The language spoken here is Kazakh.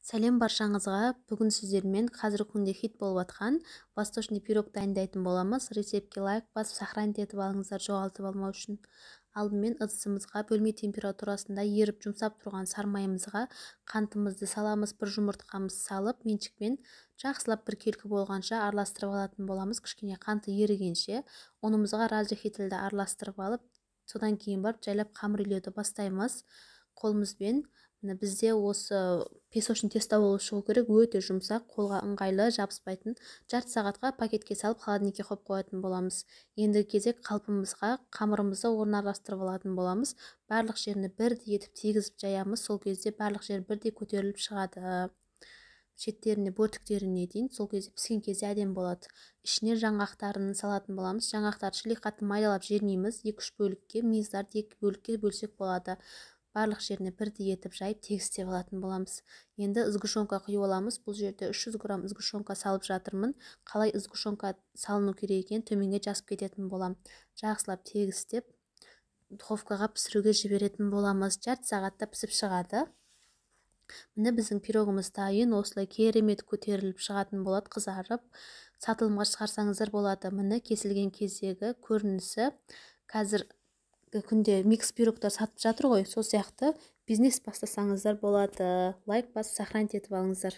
Сәлем баршаңызға. Бүгін сіздермен қазіргі күнде хит болып жатқан восточный пирог дайындайтын боламыз. Рецептке лайк басып сохранить етіп алыңыздар, жоғалтып алмау үшін. Алдымен ыдысымызға бөлме температурасында еріп жұмсап тұрған сармайымызға қантымызды саламыз, бір жұмыртқамызды салып, меншікпен жақсылап бір келкі болғанша араластырып алатын боламыз. Кішкене қанты ерігенше ұнымызға разрыхительді араластырып алып, содан кейін барып жайлап қамыр илеуді бастаймыз қолымызбен. Бізде осы песочный тесто болып шығу керек, өте жұмсақ, қолға ыңғайлы, жабыспайтын. Жарты сағатқа пакетке салып холодильникке қойып қоятын боламыз. Енді кезек қалпымызға қамырымызды орналастырып алатын боламыз. Барлық жеріне бірдей етіп тегізіп жаямыз. Сол кезде барлық жер бірдей көтеріліп шығады. Шеттеріне, бөртіктеріне дейін, сол кезде піскен кезде әдемі болады. Ішіне жаңғақтарын салатын боламыз. Жаңғақтарды шілей-қатты майдалап жерлейміз. 2-3 бөлікке, мүйіздарды 2 бөлікке бөлсек болады. Барлық жеріне бірдей етіп жайып тегістеп алатын боламыз. Енді сгущенка құйып аламыз. Бұл жерде 300 грамм сгущенка салып жатырмын. Қалай сгущенка салыну керек екен төменге жазып кететін болам. Жақсылап тегістеп духовкаға пісіруге жіберетін боламыз. Жарты сағатта пісіп шығады. Міне біздің пирогымыз дайын. Осылай керемет көтеріліп шығатын болады, қызарып. Сатылымға шығарсаңыздар болады. Міне кесілген кездегі көрінісі. Қазір күнде микс пирогтар сатып жатыр ғой, сол сияқты бизнес бастасаңыздар болады. Лайк басып сохранить етіп алыңыздар.